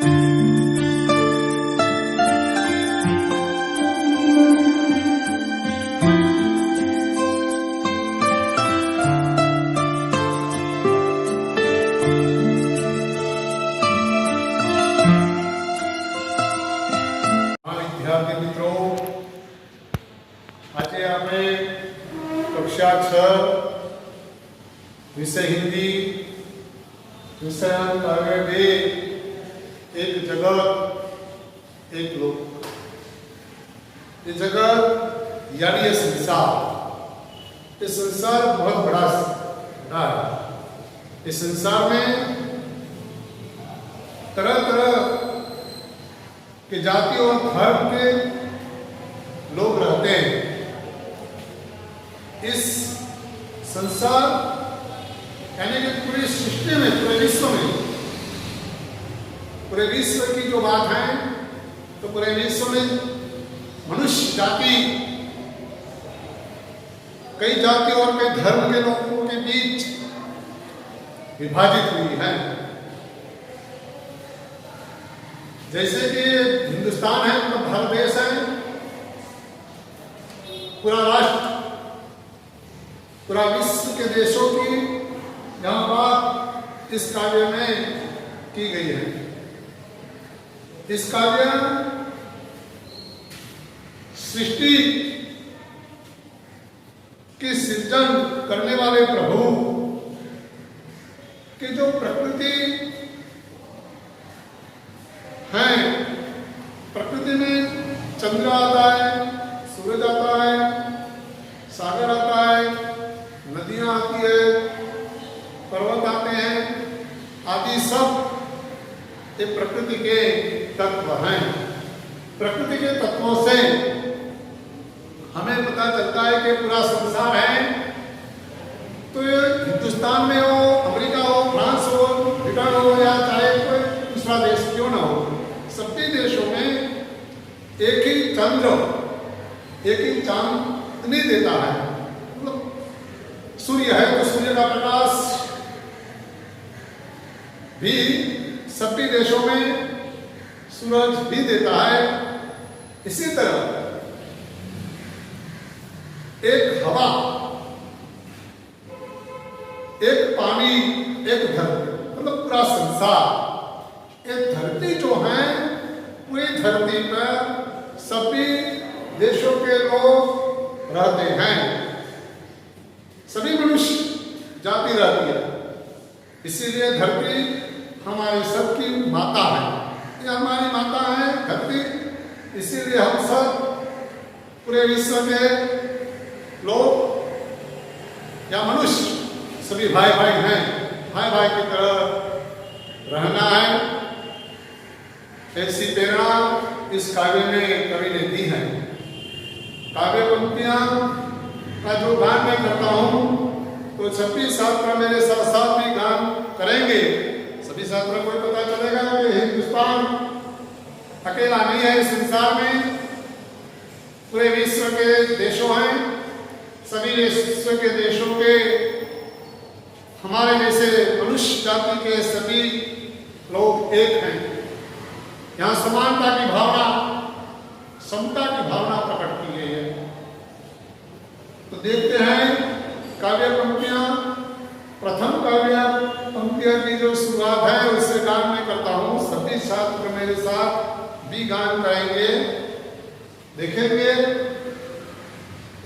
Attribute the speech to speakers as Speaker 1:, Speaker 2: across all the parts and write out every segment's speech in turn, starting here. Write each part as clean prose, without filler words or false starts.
Speaker 1: વિદ્યાર્થી મિત્રો, આજે આપણે કક્ષા 6 વિષય હિન્દી વિષય કાવ્ય 2 एक जगत एक लोक। ये जगत यानी ये संसार बहुत बड़ा है। इस संसार में तरह तरह के जाति और धर्म के लोग रहते हैं। इस संसार यानी कि पूरी सृष्टि में, पूरे विश्व की जो बात है, तो पूरे विश्व में मनुष्य जाति कई जाति और कई धर्म के लोगों के बीच विभाजित हुई है। जैसे कि हिंदुस्तान है, मतलब भारत देश है, पूरा राष्ट्र, पूरा विश्व के देशों की यहाँ बात इस काव्य में की गई है। इस काव्य सृष्टि की सृजन करने वाले प्रभु की जो प्रकृति है, प्रकृति में चंद्र आता है, सूरज आता है, सागर आता है, नदियां आती है, पर्वत आते हैं, आदि सब ये प्रकृति के तत्व हैं। प्रकृति के तत्वों से हमें पता चलता है कि पूरा संसार है। तो ये हिंदुस्तान में हो, अमेरिका हो, फ्रांस हो, ब्रिटेन हो, या चाहे कोई दूसरा देश क्यों ना हो, सभी देशों में एक ही चंद्र, एक ही चांदनी देता है। मतलब सूर्य है तो सूर्य का प्रकाश भी सभी देशों में सूरज भी देता है। इसी तरह एक हवा, एक पानी, एक धरती, मतलब पूरा संसार, एक धरती जो है, पूरी धरती पर सभी देशों के लोग रहते हैं, सभी मनुष्य जाति रहती है। इसीलिए धरती हमारी सबकी माता है, ये हमारी माता है धरती। इसीलिए हम सब पूरे विश्व के लोग या मनुष्य सभी भाई भाई हैं, भाई भाई की तरह रहना है। ऐसी प्रेरणा इस काव्य में कवि ने दी है। काव्य पंक्तियां का जो गान मैं करता हूँ, तो सभी छात्र मेरे साथ साथ भी गान करेंगे। सभी छात्रों को पता चलेगा कि हिंदुस्तान अकेला नहीं है। इस संसार में पूरे विश्व के देशों हैं, सभी विश्व के देशों के हमारे जैसे मनुष्य जाति के सभी लोग एक हैं। यहाँ समानता की भावना, समता की भावना प्रकट की गई है। तो देखते हैं काव्य पंक्तियां। प्रथम काव्य पंक्तियों की जो शुरुआत है उससे गान में करता हूँ। सभी छात्र मेरे साथ भी गान करेंगे, देखेंगे।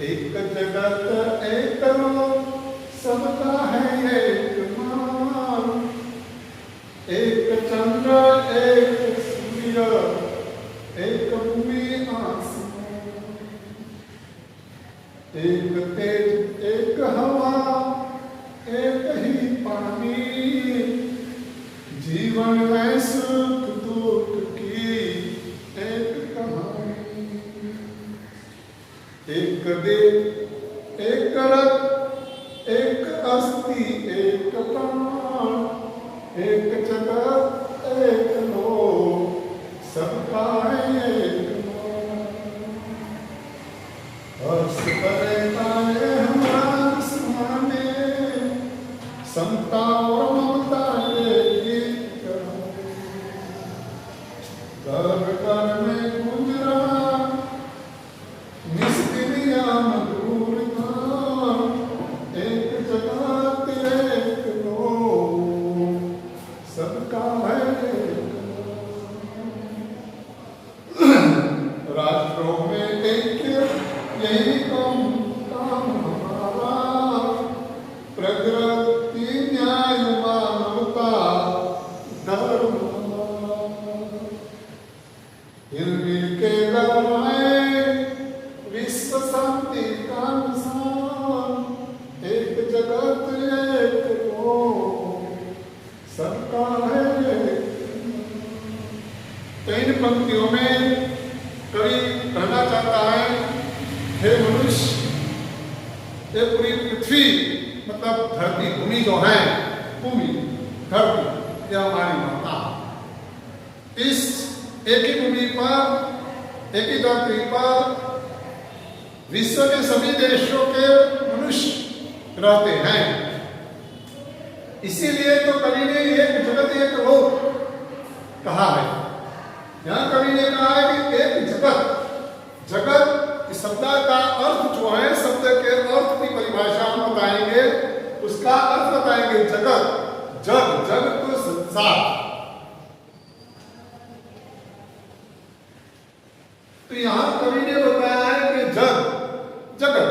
Speaker 1: एक जगत एक लोक, सबका है एक मान, एक चंद्र एक सूर्य, एक भूमि आसमान, एक तेज एक हवा, एक ही पानी, जीवन में सुख दुख की एक कहानी, एक देव एक रथ, एक अस्थि एक प्राण, एक जगत एक लोक, सबका है एक मान। हर्ष करता है हमारा समाने, समता और ममता के गीत सबका है राष्ट्रों में एक यही काम हमारा, प्रगति न्याय मानवता धर्म हिलमिल के गवाए विश्व शांति का निशान, एक जगत एक वो सबका है। तो इन पंक्तियों में कवि कहना चाहता है, हे मनुष्य, ये पूरी पृथ्वी मतलब धरती भूमि जो है, भूमि धरती यह हमारी माता, इस एक ही भूमि पर एक ही धरती पर विश्व के सभी देशों के मनुष्य रहते हैं। इसीलिए तो कवि ने एक जगत एक लोक कहा है। यहाँ कवि ने कहा है कि एक जगत, जगत इस शब्द का अर्थ जो है, शब्द के अर्थ की परिभाषा हम बताएंगे, उसका अर्थ बताएंगे जगत, जग, जग तो संसार। तो यहां कवि ने बताया है कि जग, जगत,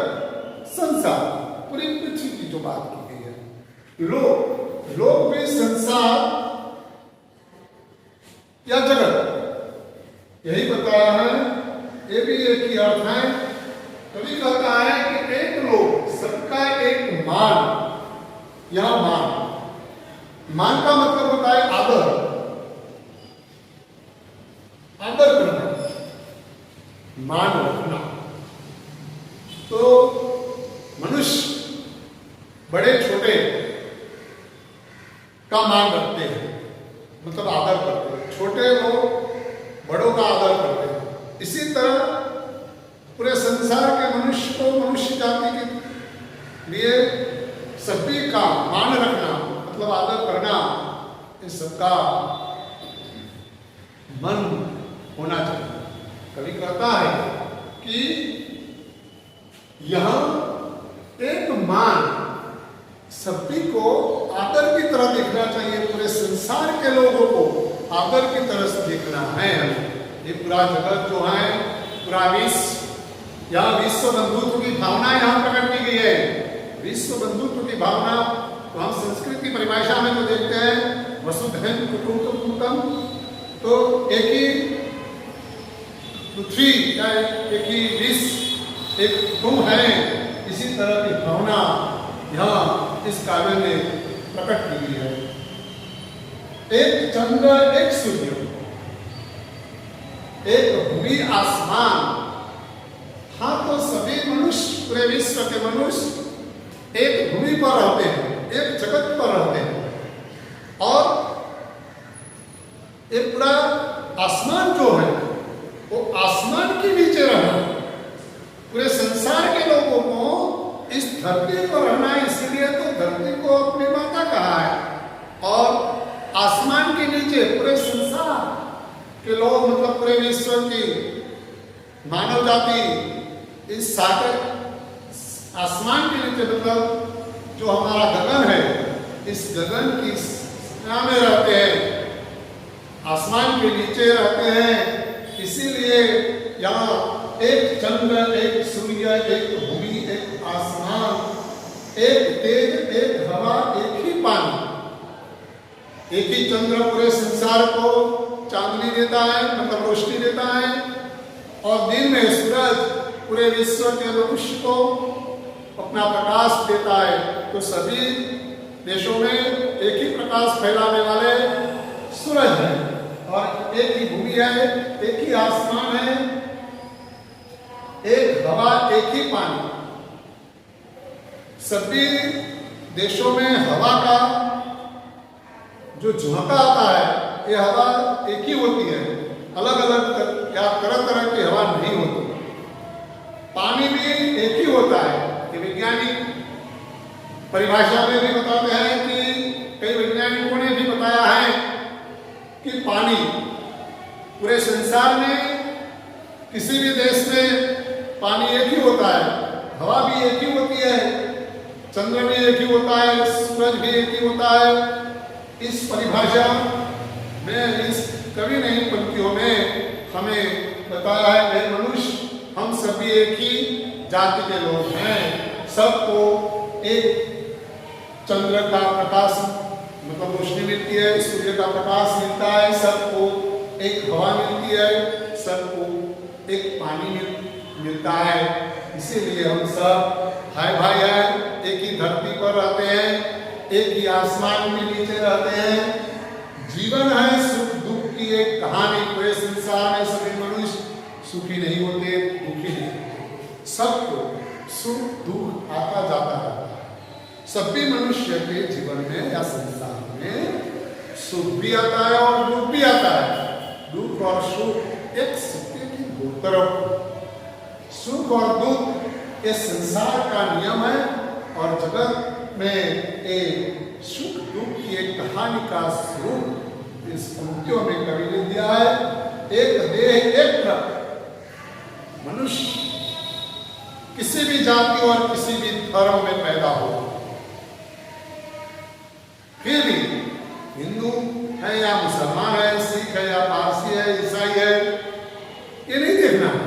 Speaker 1: संसार, पूरी पृथ्वी की जो बात की गई है, लोक, लोक में संसार या जगत, यही बताया है। ये भी एक ही अर्थ है। कवि कहता है कि एक लोक, सबका एक मान, यह मान का मतलब होता है आदर, आदर करना, मान रखना। तो मनुष्य बड़े छोटे का मान रखते हैं, मतलब आदर करते हैं। छोटे लोग बड़ों का आदर करते हैं। इसी तरह पूरे संसार के मनुष्य को, मनुष्य जाति के लिए सभी का मान रखना, मतलब आदर करना, इस सबका मन होना चाहिए। कवि कहता है कि यह एक मान सभी को आदर की तरह देखना चाहिए, पूरे संसार के लोगों को आदर की तरह से देखना है हमें। ये पूरा जगत जो है, पूरा विश्व, यहाँ विश्व बंधुत्व की भावना यहाँ प्रकट की गई है। विश्व बंधुत्व की भावना तो हम संस्कृत की परिभाषा में तो देखते हैं, वसुधैव कुटुंबकम, तो एक ही पृथ्वी या एक ही विश्व, एक कुटुंब है। इसी तरह की भावना यहाँ इस काव्य में प्रकट की गई है। एक चंद्र, एक सूर्य, एक भूमि आसमान। हाँ, तो सभी मनुष्य, पूरे विश्व के मनुष्य एक भूमि पर रहते हैं, एक जगत पर रहते हैं, और एक पूरा आसमान जो है वो आसमान के नीचे रहना। पूरे संसार के लोगों को इस धरती पर रहना है, इसीलिए तो धरती को अपनी माता कहा है। और आसमान के नीचे पूरे संसार के लोग, मतलब पूरे विश्व की मानव जाति इस सागर आसमान के नीचे, मतलब जो हमारा गगन है, इस गगन की सीमा में रहते हैं, आसमान के नीचे रहते हैं। इसीलिए यहाँ एक चंद्र, एक सूर्य, एक भूमि, एक आसमान, एक तेज, एक हवा, एक ही पानी। एक ही चंद्र पूरे संसार को चांदनी देता है, मतलब रोशनी देता है, और दिन में सूरज पूरे विश्व के मनुष्य को अपना प्रकाश देता है। तो सभी देशों में एक ही प्रकाश फैलाने वाले सूरज है, और एक ही भूमि है, एक ही आसमान है, एक हवा, एक ही पानी। सभी देशों में हवा का जो झोंका आता है, ये हवा एक ही होती है, अलग अलग या तरह तरह की हवा नहीं होती। पानी भी एक ही होता है। कि वैज्ञानिक परिभाषा में भी बताते हैं कि कई वैज्ञानिकों ने भी बताया है कि पानी पूरे संसार में किसी भी देश में पानी एक ही होता है, हवा भी एक ही होती है, चंद्र भी एक ही होता है, सूरज भी एक ही होता है। इस परिभाषा में इस कवि ने इन पंक्तियों में हमें बताया है कि मनुष्य हम सभी एक ही जाति के लोग हैं। सबको एक चंद्र का प्रकाश मतलब रोशनी मिलती है, सूर्य का प्रकाश मिलता है, सबको एक हवा मिलती है, सबको एक पानी मिलता है। इसीलिए हम सब भाई भाई हैं, एक ही धरती पर रहते हैं, एक ही आसमान के नीचे रहते हैं। जीवन है सुख दुख की एक कहानी। पूरे संसार में सभी मनुष्य सुखी नहीं होते, दुखी नहीं होते, सबको सुख दुख आता जाता रहता है। सभी मनुष्य के जीवन में या संसार में सुख भी आता है और दुख भी आता है। दुख और सुख एक सिक्के की दो तरफ। सुख और दुख ये संसार का नियम है और जगत में एक सुख दुख की एक कहानी का स्वरूप इस पंक्तियों में कवि ने दिया है। एक देह एक रक्त। मनुष्य किसी भी जाति और किसी भी धर्म में पैदा हो, फिर भी हिंदू है या मुसलमान है, सिख है या पारसी है, ईसाई है, ये नहीं देखना है।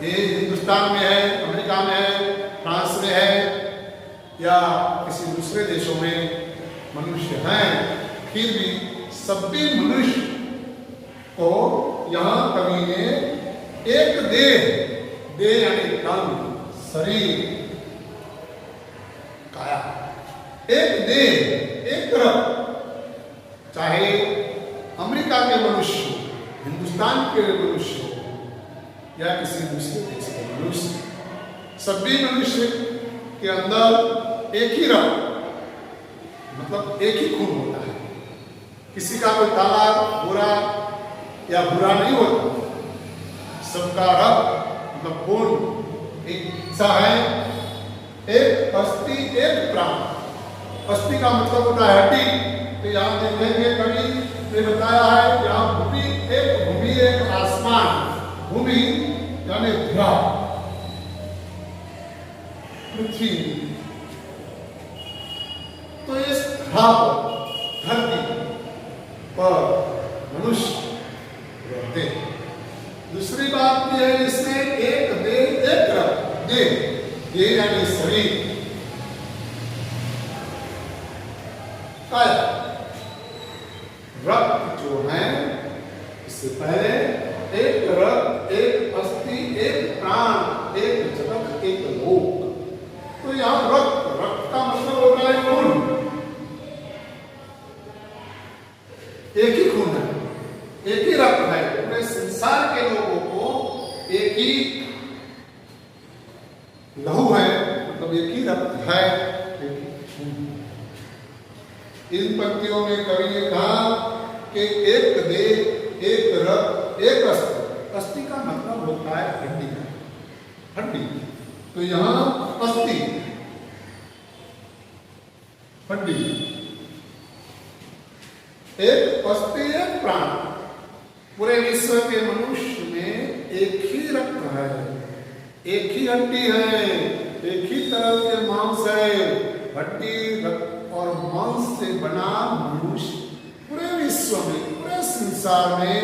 Speaker 1: ये हिंदुस्तान में है, अमेरिका में है, फ्रांस में है या किसी दूसरे देशों में मनुष्य हैं, फिर भी सभी मनुष्य को यहाँ कवि ने एक देह यानी तन, शरीर, काया, एक देह एक रक्त। चाहे अमेरिका के मनुष्य, हिंदुस्तान के मनुष्य या किसी दूसरे देश के मनुष्य, सभी मनुष्य के अंदर एक ही रक्त मतलब एक ही खून होता है। किसी का कोई काला गोरा या बुरा नहीं होता। सबका रक्त मतलब खून एक सा है। एक अस्थि एक प्राण। अस्थि का मतलब होता है हड्डी। तो यहाँ देखेंगे कवि ने बताया है यहाँ भूमि एक आसमान। भूमि यानी धरा, पृथ्वी। तो इस धरती पर मनुष्य रहते हैं। दूसरी बात यह है इसमें एक देह एक रक्त। देह यानी शरीर, काया। रक्त जो है इससे पहले एक रक्त एक अस्थि एक प्राण एक जगत एक लोक। तो यहाँ रक्त का मतलब होता है खून। एक ही खून है, एक ही रक्त है। पूरे संसार के लोगों को एक ही लहू है मतलब एक ही रक्त है, एक ही खून। इन पंक्तियों में कवि ने कहा कि एक देह एक रक्त एक अस्थि। अस्थि का मतलब होता है हड्डी, हड्डी। तो यहाँ अस्थि हड्डी, एक अस्थि एक प्राण। पूरे विश्व के मनुष्य में एक ही रक्त है, एक ही हड्डी है, एक ही तरह के मांस है। हड्डी रक्त और मांस से बना मनुष्य पूरे विश्व में पूरे संसार में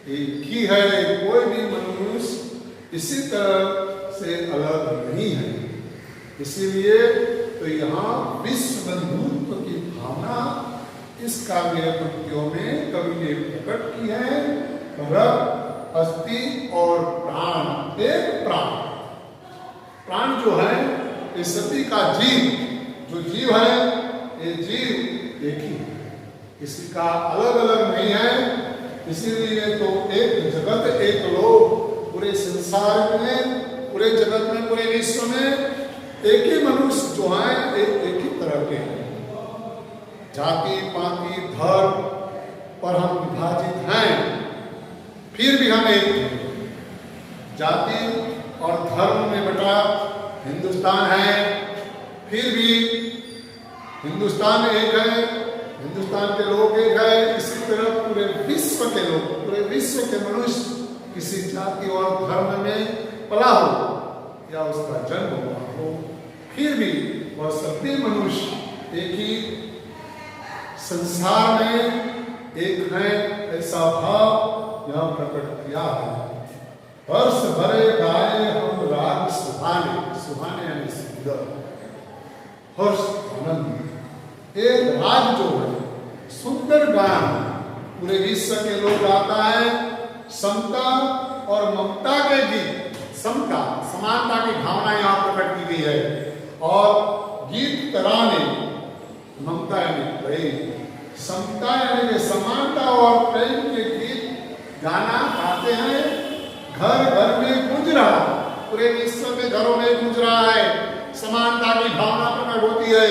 Speaker 1: एक ही है। कोई भी मनुष्य इसी तरह से अलग नहीं है। इसीलिए तो यहाँ विश्व बंधुत्व की भावना इस काव्य पंक्तियों में कवि ने प्रकट की है। रक्त, अस्थि और प्राण। एक प्राण, प्राण जो है ये सभी का जीव, जो जीव है ये जीव एक ही है, किसी का अलग अलग नहीं है। इसीलिए तो एक जगत एक लोक। पूरे संसार में पूरे जगत में पूरे विश्व में एक ही मनुष्य जो है एक ही तरह के हैं। जाति पाति धर्म पर हम विभाजित हैं, फिर भी हम एक जाति और धर्म में बटा हिंदुस्तान है, फिर भी हिंदुस्तान एक है, हिंदुस्तान के लोग एक है। इसी तरह पूरे विश्व के लोग, पूरे विश्व के मनुष्य किसी जाति और धर्म में पला हो या उसका जन्म हुआ हो, फिर भी वह सभी मनुष्य एक ही संसार में एक है ऐसा भाव यहाँ प्रकट किया है। वर्ष भरे गाए हम राग सुहाने, सुहाने यानी सुंदर, हर्ष आनंद। एक राग जो है सुंदर गान पूरे विश्व के लोग गाता है। समता और ममता के गीत, समता समानता की भावना यहाँ प्रकट की गई है। और गीत तराने, ममता यानी प्रेम, समता यानी समानता और प्रेम के गीत गाना गाते हैं। घर घर में गूंज रहा, पूरे विश्व के घरों में गूंज रहा है। समानता की भावना प्रकट होती है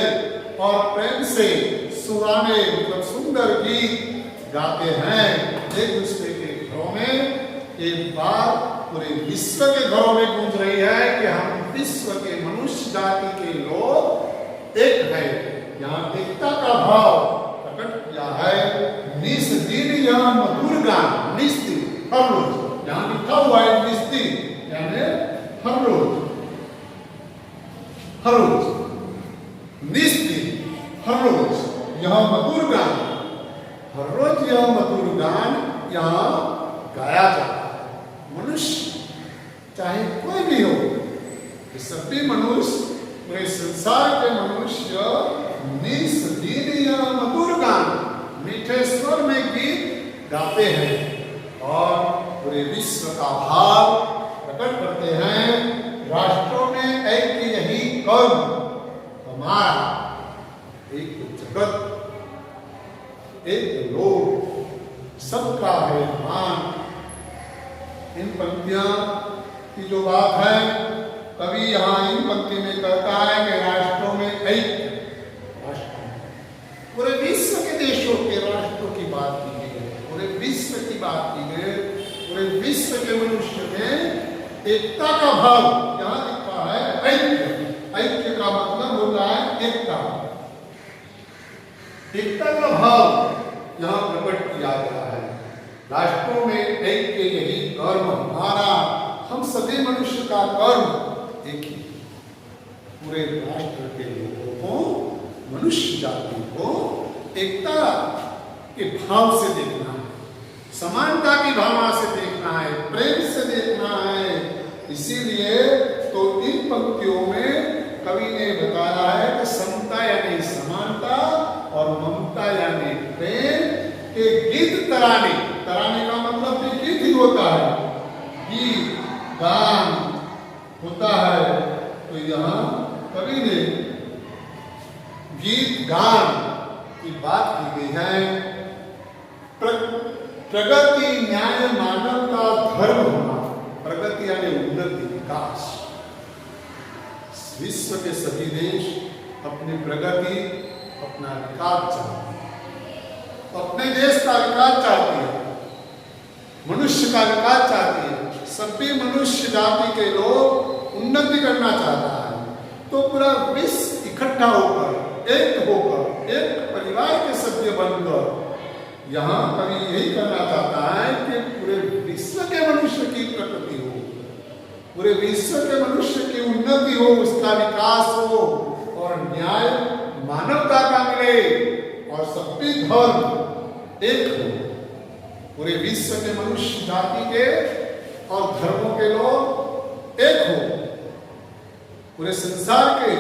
Speaker 1: और प्रेम से सुहाने मतलब सुंदर गीत गाते हैं एक दूसरे के घरों में। एक बात पूरे विश्व के घरों में गूंज रही है कि हम विश्व के मनुष्य जाति के लोग एक है। यहाँ एकता का भाव प्रकट किया है। निस दिन यह मधुर गान, निस दिन हर रोज, यहाँ लिखा हुआ है निस दिन यानी हर रोज, हर रोज, निस दिन हर रोज यह मधुर गान, हर रोज यह मधुर गान यहाँ गाया जाता है। मनुष्य चाहे कोई भी हो, सभी मनुष्य, पूरे संसार के मनुष्य निस दिन यह मधुर गान, मीठे स्वर में गीत गाते हैं और पूरे विश्व का भाव प्रकट करते हैं। राष्ट्रों में ऐक्य यही कर्म हमारा, एक जगत, एक लोक, सबका है मान। इन पंक्तियां की जो बात है, कवि यहाँ इन पंक्ति में कहता है कि राष्ट्रों में ऐक्य, पूरे विश्व के देशों के राष्ट्रों की बात की गई है, पूरे विश्व की बात की गई, पूरे विश्व के मनुष्य में एकता का भाव यहाँ लिखा है। ऐक्य, ऐक्य का मतलब होता है एकता, एकता का भाव यहाँ प्रकट किया गया है। राष्ट्रों में ऐक्य यही कर्म हमारा, हम सभी मनुष्य का कर्म एक ही। पूरे राष्ट्र के लोगों को, मनुष्य जाति को एकता के भाव से देखना है, समानता की भावना से देखना है, प्रेम से देखना है। इसीलिए तो इन पंक्तियों में कवि ने बताया है कि समता यानी समानता और ममता यानी प्रेम के गीत तराने, तराने का मतलब भी गीत ही होता है, गीत गान होता है। तो यहाँ कवि ने गीत गान की बात की गई है। प्रगति, न्याय, मानवता, धर्म होना, प्रगति यानी उन्नति, विकास। विश्व के सभी देश अपनी प्रगति, अपना विकास चाहते हैं, अपने देश का विकास चाहती है, मनुष्य का विकास चाहती है। सभी मनुष्य जाति के लोग उन्नति करना चाहता है। तो पूरा विश्व इकट्ठा होकर, एक होकर, एक परिवार के सदस्य बनकर, यहाँ कवि यही करना चाहता है कि पूरे विश्व के मनुष्य की प्रगति हो, पूरे विश्व के मनुष्य की उन्नति हो, उसका विकास हो और न्याय मानवता का मिले और सभी धर्म एक हो। पूरे विश्व के मनुष्य जाति के और धर्मों के लोग एक हो, पूरे संसार के।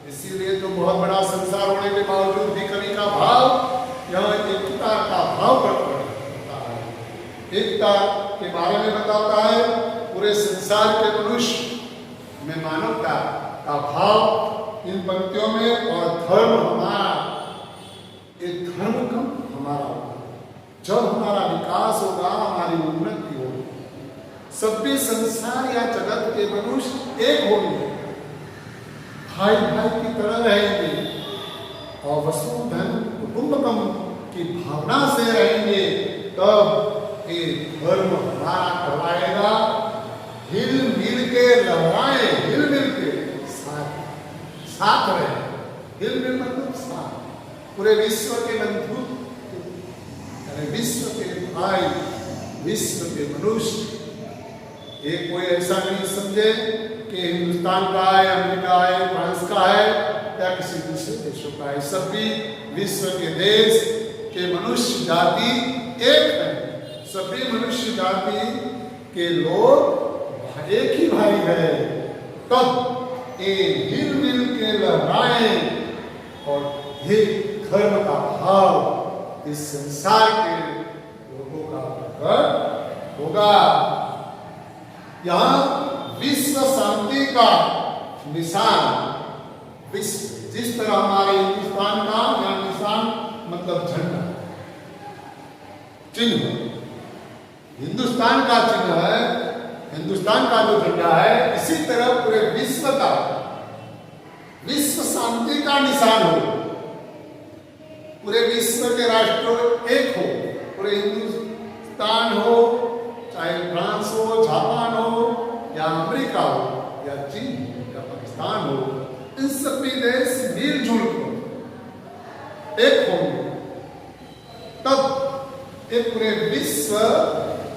Speaker 1: इसीलिए तो बहुत बड़ा संसार होने के बावजूद भी कवि का भाव यहाँ एकता का भाव प्रकट होता है। एकता के बारे में बताता है, पूरे संसार के मनुष्य में मानवता का भाव इन पंक्तियों में। और धर्म हमारा, एक धर्म कम हमारा होगा, जब हमारा विकास होगा, हमारी उन्नति होगी, सभी संसार या जगत के मनुष्य एक होंगे, भाई भाई की तरह रहेंगे और वसुधैव कुटुंबकम की भावना से रहेंगे। तब ये धर्म हमारा करवाएगा। हिल मिल के लहराए, हिल मिल के साथ रहे, हिल मिल मतलब साथ, पूरे विश्व के बंधु, विश्व के भाई, विश्व के मनुष्य। एक कोई ऐसा नहीं समझे कि हिंदुस्तान का है, अमेरिका है, फ्रांस का है, या किसी दूसरे देशों का है। सभी विश्व के देश के मनुष्य जाति एक है। सभी मनुष्य जाति के लोग एक ही भाई है। तब ये मिल के लहराएं और ये धर्म का भाव इस संसार के लोगों का प्रकट होगा। यहाँ विश्व शांति का निशान, विश्व जिस तरह हमारे हिंदुस्तान का यहाँ निशान मतलब झंडा, चिन्ह, हिंदुस्तान का चिन्ह है, हिंदुस्तान का जो झंडा है, इसी तरह पूरे विश्व का, विश्व शांति का निशान हो। पूरे विश्व के राष्ट्र एक हो, पूरे हिंदुस्तान हो, चाहे फ्रांस हो, जापान हो, या अमेरिका हो, या चीन हो, या पाकिस्तान हो, इन सभी देश मिलजुल कर एक होंगे, तब एक पूरे विश्व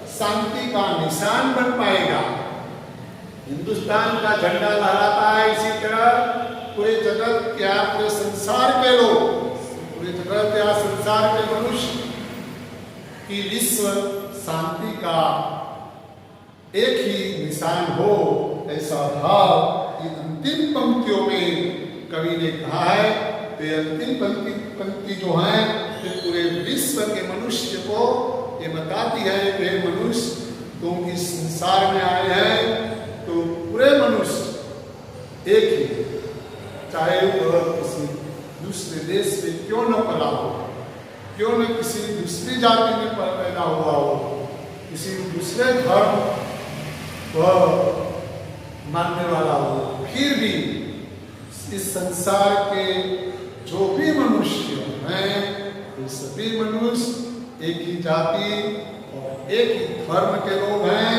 Speaker 1: शांति का निशान बन पाएगा। हिंदुस्तान का झंडा लहराता है, इसी तरह पूरे जगत या पूरे संसार के लोग, पूरे जगत या संसार के मनुष्य की विश्व शांति का एक ही निशान हो, ऐसा भाव इन अंतिम पंक्तियों में कवि ने कहा है। तो अंतिम पंक्ति जो है ये पूरे विश्व के मनुष्य को ये बताती है कि मनुष्य तुम इस संसार में आए हैं तो पूरे मनुष्य एक ही, चाहे वह किसी दूसरे देश में क्यों न पला हो, क्यों न किसी दूसरी जाति में पैदा हुआ हो, किसी दूसरे धर्म वह मानने वाला हो, फिर भी इस संसार के जो भी मनुष्य हैं ये सभी मनुष्य एक ही जाति और एक ही धर्म के लोग हैं।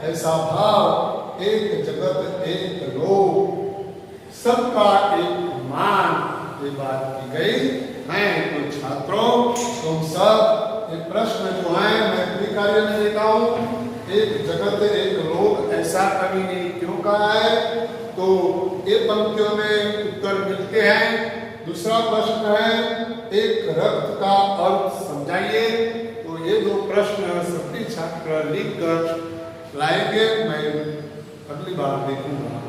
Speaker 1: ऐसा भाव, एक जगत एक लोग, सबका एक मान, ये बात की गई है। तो छात्रों तुम सब ये प्रश्न जो है मैं कार्य में देता हूँ, एक जगत एक लोग, ऐसा कवि ने क्यों कहा है, तो ये पंक्तियों में उत्तर मिलते हैं। दूसरा प्रश्न है एक रक्त का अर्थ समझाइए। तो ये दो प्रश्न सभी छात्र लिख कर लाएंगे, मैं अगली बार देखूंगा।